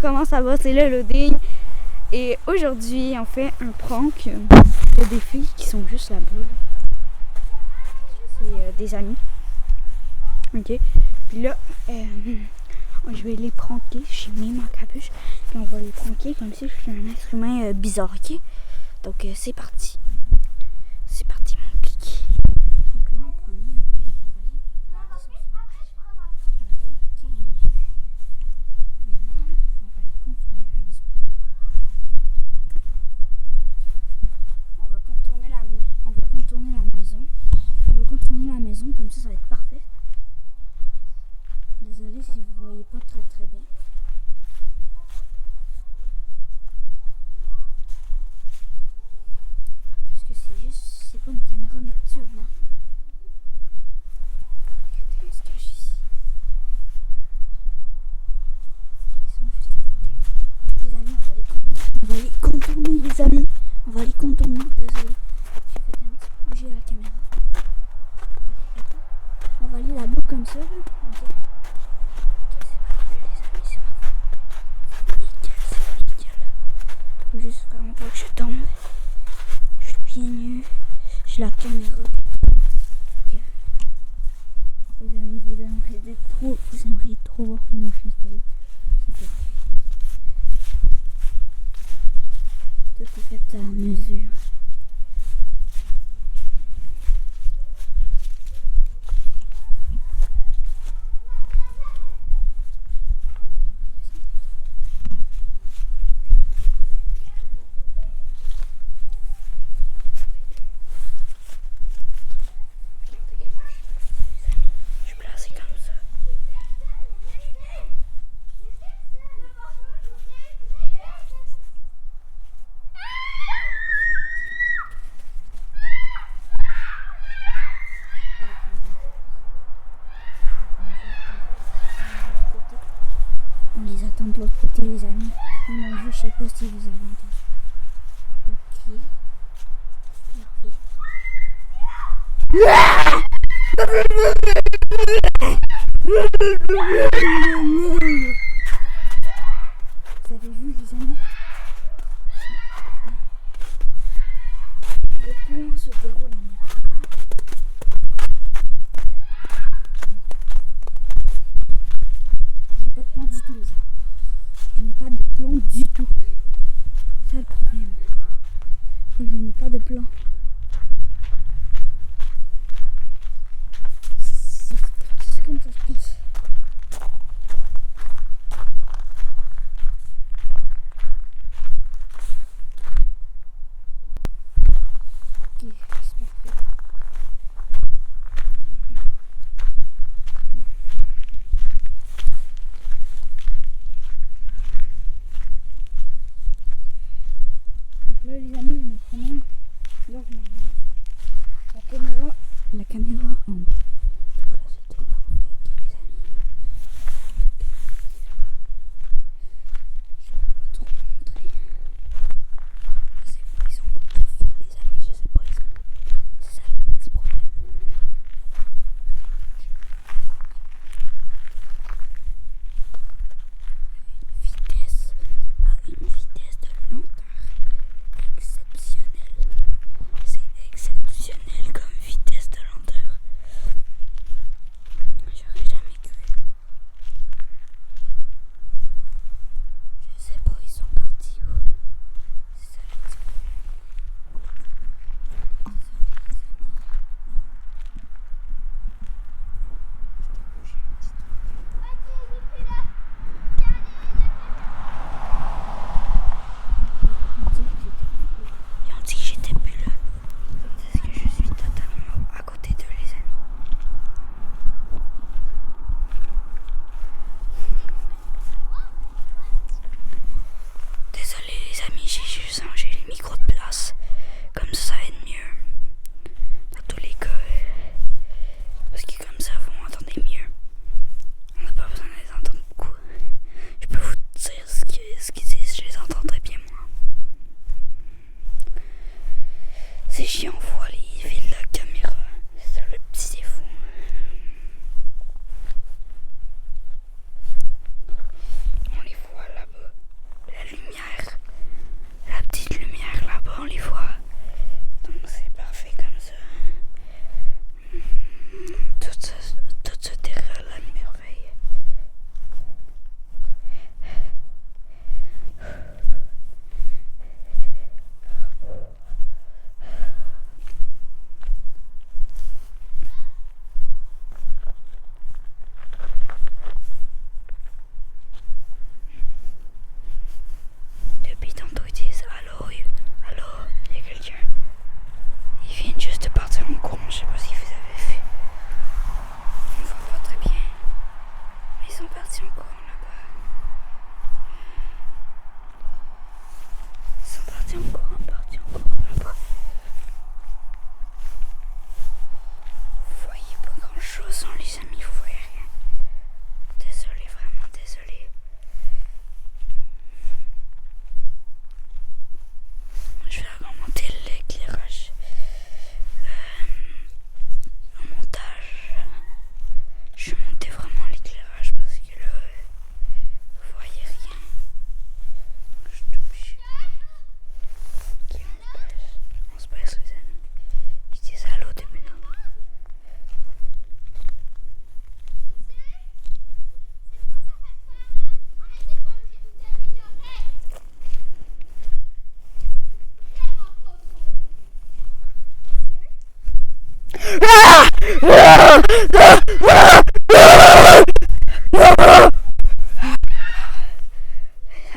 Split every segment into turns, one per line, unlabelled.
comment ça va, c'est le loading. Et aujourd'hui, on fait un prank. Il y a des filles qui sont juste là-bas. C'est des amis. Ok. Puis là, je vais les pranker. J'ai mis ma capuche. Puis on va les pranker comme si je suis un être humain bizarre. Ok. Donc c'est parti. C'est parti mon clic. Donc là, en premier, on va contourner la maison, comme ça va être parfait. Désolée si vous voyez pas très bien. Parce que c'est pas une caméra nocturne. Hein. Regardez, on se cache ici. Ils sont juste à côté. Les amis, on va les contourner, les amis. On va les contourner, désolé. J'ai fait un petit bouger à la caméra. On va aller là-bas comme ça. Là. Ok. C'est nickel. Faut juste vraiment pas que je tombe. Je suis pieds nus. J'ai la caméra. Okay. Les amis, vous aimeriez trop voir comment je suis installée. Tout est fait à la mesure. On les attend de l'autre côté, les amis. Ils m'ont vu, je sais pas si vous avez entendu. Ok. Vous avez vu, les amis? Le plan se déroule en j'ai pas de plan du tout, les amis. Je n'ai pas de plan du tout. C'est ça le problème. Je n'ai pas de plan. C'est comme ça se passe. Ok, c'est parfait. Donc là, les amis, je me promène normalement. La caméra en bas. Donc là, c'était parfait, ok, les amis. Je peux pas trop montrer. Je sais pas, ils sont au fond, les amis, je sais pas, ils sont où. C'est ça le petit problème. Une vitesse de lenteur exceptionnelle. C'est exceptionnel comme vitesse de lenteur. J'aurais jamais cru. Je sais pas, ils sont partis où. C'est ça le petit problème. Ils ont dit que j'étais plus là. Parce que je suis totalement à côté d'eux, les amis. Désolé les amis, j'ai juste changé le micro de place. Comme ça va être mieux. Dans tous les cas. Parce que comme ça, vous m'entendez mieux. On n'a pas besoin de les entendre beaucoup. Je peux vous dire ce qu'ils disent, je les entendrai bien moi. C'est chiant, on voit les fils de la caméra. C'est ça le petit défaut. On les voit là-bas.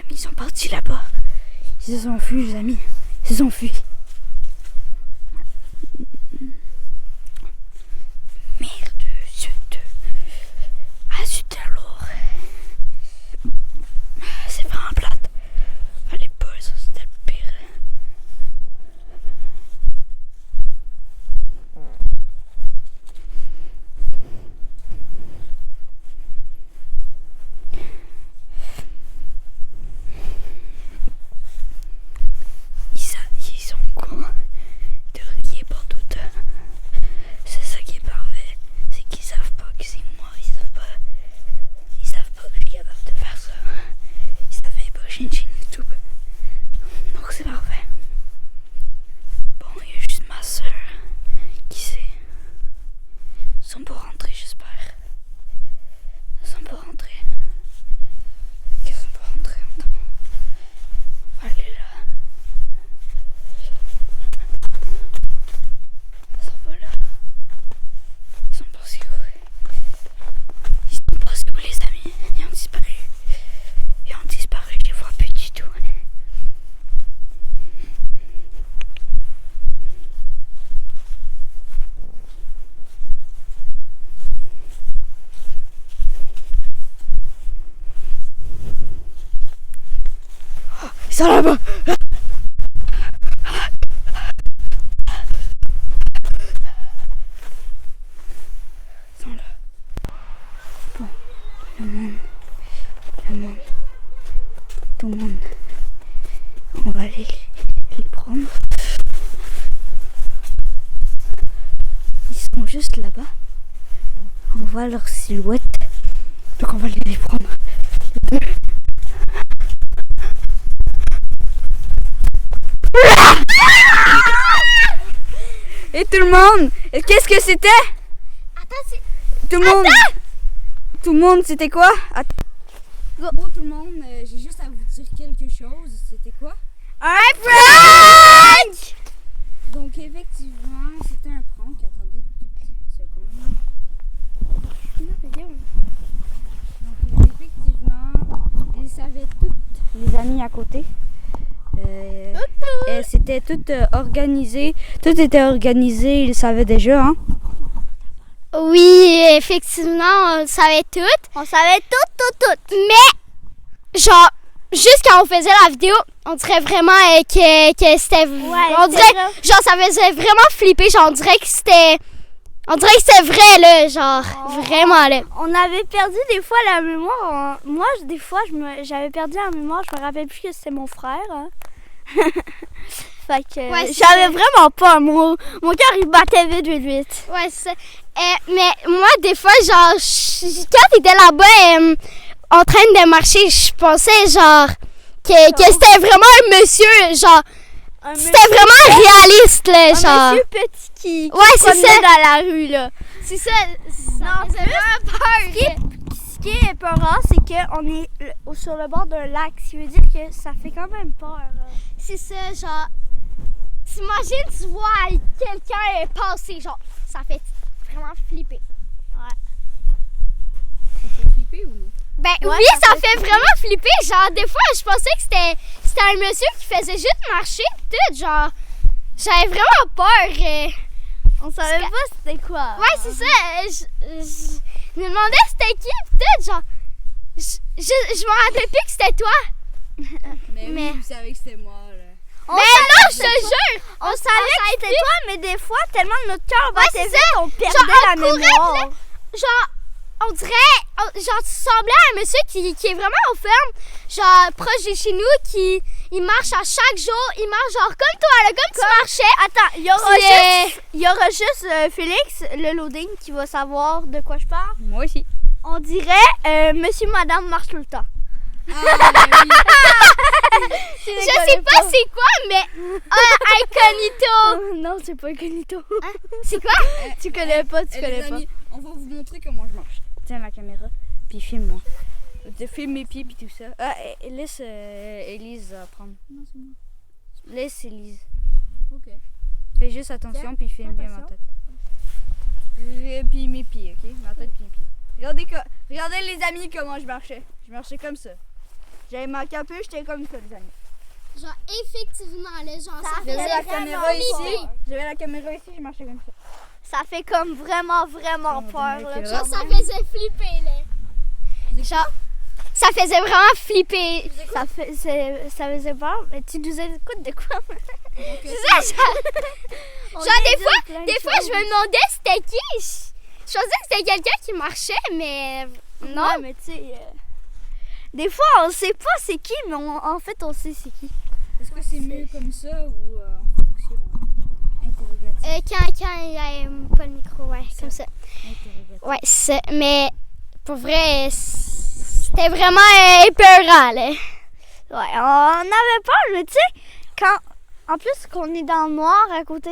Ils sont partis là-bas. Ils se sont enfuis, les amis. Ils se sont enfuis. Merde, zut. Ah, zut alors. C'est vraiment plate. Allez, pas, ça c'était le pire. Ils sont quoi? De rien pour tout. C'est ça qui est parfait. C'est qu'ils savent pas que c'est moi. Ils savent pas que je suis capable de faire ça. Ils savaient pas que j'ai une chaîne YouTube. Donc c'est parfait. Bon, il y a juste ma soeur qui sait. Ils sont pas rentrés, j'espère. Ils sont pas rentrés. Ils sont pas rentrés. Attends. On va aller là. Ils sont pas là. Ils sont passés où? Ils sont passés où, les amis? Ils ont disparu. Ils ont disparu, je les vois plus du tout. Oh, ils sont là-bas! Ils sont là. Bon, le monde, tout le monde, on va aller les prendre. Ils sont juste là-bas. On voit leur silhouette. Donc on va aller les prendre. Les deux. Et tout le monde, qu'est-ce que c'était?
Attends, c'est...
Tout le monde. Tout le monde, c'était quoi? Bon, tout le monde, j'ai juste à vous dire quelque chose. C'était quoi?
Un prank!
Donc, effectivement, c'était un prank. Attendez une petite seconde. Donc, effectivement, ils savaient toutes les amis à côté. Et c'était tout organisé. Tout était organisé, ils savaient déjà, hein?
Oui, effectivement, on le savait tout. On savait tout. Mais, genre, juste quand on faisait la vidéo, on dirait vraiment que c'était...
Ouais,
on dirait, genre, ça faisait vraiment flipper. Genre, on dirait que c'était vrai, là. Genre, vraiment, là.
On avait perdu des fois la mémoire. Moi, des fois, j'avais perdu la mémoire. Je me rappelle plus que c'était mon frère. Hein. Fait que
Ouais, c'est
j'avais
ça.
vraiment pas. Mon cœur, il battait vite.
Ouais, c'est ça. Mais moi, des fois, genre, quand t'étais là-bas en train de marcher, je pensais, genre, que c'était vraiment un monsieur, genre, c'était vraiment réaliste, là,
Un
genre.
monsieur petit qui
Ouais, c'est
promenait
ça.
dans la rue, là.
C'est ça.
Non,
faisait vraiment peur.
Ce qui est épeurant, c'est qu'on est sur le bord d'un lac. Ce qui veut dire que ça fait quand même peur.
C'est ça, genre, t'imagines, tu vois quelqu'un passer, genre, ça fait vraiment flipper.
Ça fait flipper ou non?
Ben
Ouais,
oui, ça
ça
fait vraiment flipper. Genre, des fois, je pensais que c'était un monsieur qui faisait juste marcher, tout. Genre, j'avais vraiment peur.
On savait pas c'était quoi.
Ouais, c'est ça. Je me demandais c'était qui, pis tout. Genre, je me rappelais plus que c'était toi.
Mais
Mais-
oui, vous savez que c'était moi, là.
Mais non, je te jure.
On savait que c'était toi, mais des fois, tellement notre cœur
Ouais,
battait
c'est
vite, on perdait
Genre,
la
on courait,
mémoire.
Genre, on dirait, genre, tu semblais à un monsieur qui est vraiment aux fermes, genre, proche de chez nous, il marche à chaque jour, il marche genre comme toi, là, comme tu marchais.
Attends, il y aura juste Félix, le loading, qui va savoir de quoi je parle.
Moi aussi.
On dirait monsieur, madame marche tout le temps.
Ah, ben
Je sais pas c'est quoi, mais incognito.
Non, c'est pas incognito.
C'est quoi?
Tu connais pas, tu
les
connais pas.
amis, on va vous montrer comment je marche. Tiens la caméra, puis filme-moi. Filme mes pieds, puis tout ça. Ah, laisse Élise prendre.
Non, c'est moi.
Laisse Élise.
Ok.
Fais juste attention, puis filme bien ma
attention.
tête. Et puis mes pieds, ok? Ma tête puis mes pieds. Regardez les amis comment je marchais. Je marchais comme ça. J'avais ma capuche, j'étais comme ça les amis.
Genre, effectivement, là, genre, ça
J'avais
faisait
la caméra ici.
flipper.
J'avais la caméra ici, je marchais comme ça.
Ça fait comme vraiment peur. Là,
Genre, ça faisait flipper, là.
Genre,
Ça faisait vraiment flipper.
ça faisait peur, mais tu nous écoutes de quoi?
Genre, des fois, je me demandais c'était qui. Je pensais que c'était quelqu'un qui marchait, mais non.
Ouais, mais tu sais, des fois, on sait pas c'est qui, mais en fait, on sait c'est qui.
Est-ce que c'est mieux comme ça ou en fonction interrogative?
Quand il y a pas le micro, ouais, comme ça. Ouais, c'est ça. Mais pour vrai, c'était vraiment épeurant, là.
Ouais, on avait peur, mais tu sais, en plus qu'on est dans le noir, à côté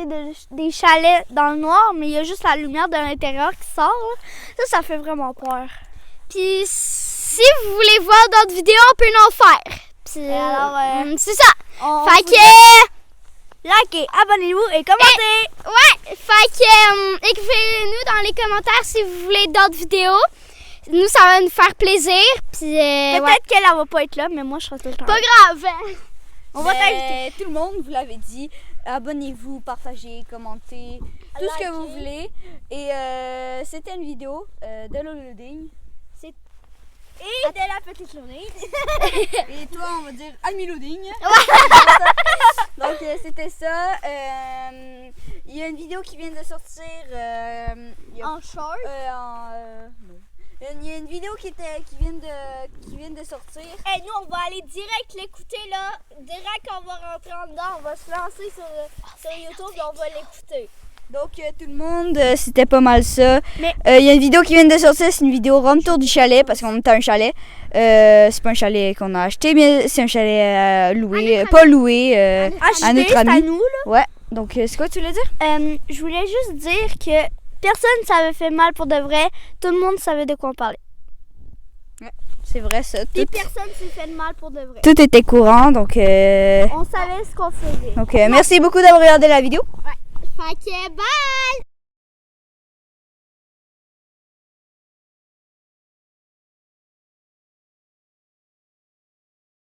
des chalets dans le noir, mais il y a juste la lumière de l'intérieur qui sort, là. Ça fait vraiment peur.
Puis si vous voulez voir d'autres vidéos, on peut en faire. Puis,
alors,
c'est ça.
On
Fait
vous
que...
likez, abonnez-vous et commentez!
Ouais, fait que écrivez-nous dans les commentaires si vous voulez d'autres vidéos. Nous, ça va nous faire plaisir. Puis,
Peut-être
ouais.
qu'elle va pas être là, mais moi, je serai tout le temps
Pas
là.
grave.
On va t'inviter.
Tout le monde, vous l'avez dit, abonnez-vous, partagez, commentez, tout ce que vous voulez. Et c'était une vidéo de Loading.
Et de la petite journée.
Et toi, on va dire Ami Loading. Donc, c'était ça. Il y a une vidéo qui vient de sortir.
En short.
Non. Il y a une vidéo qui vient de sortir.
Et nous, on va aller direct l'écouter là. Direct qu'on va rentrer en dedans, on va se lancer sur YouTube et on va l'écouter.
Donc tout le monde, c'était pas mal ça.
Mais-
Il y a une vidéo qui vient de sortir, c'est une vidéo room tour du chalet parce qu'on est à un chalet. C'est pas un chalet qu'on a acheté, mais c'est un chalet loué, pas loué, à notre
c'est à
ami.
nous là.
Ouais. Donc c'est quoi tu voulais dire?
Je voulais juste dire que personne ne s'avait fait mal pour de vrai. Tout le monde savait de quoi on parlait.
C'est vrai ça.
Puis personne s'est fait de mal pour de vrai.
Tout était courant, donc.
On savait ce qu'on faisait.
Donc merci beaucoup d'avoir regardé la vidéo.
Fait que bye!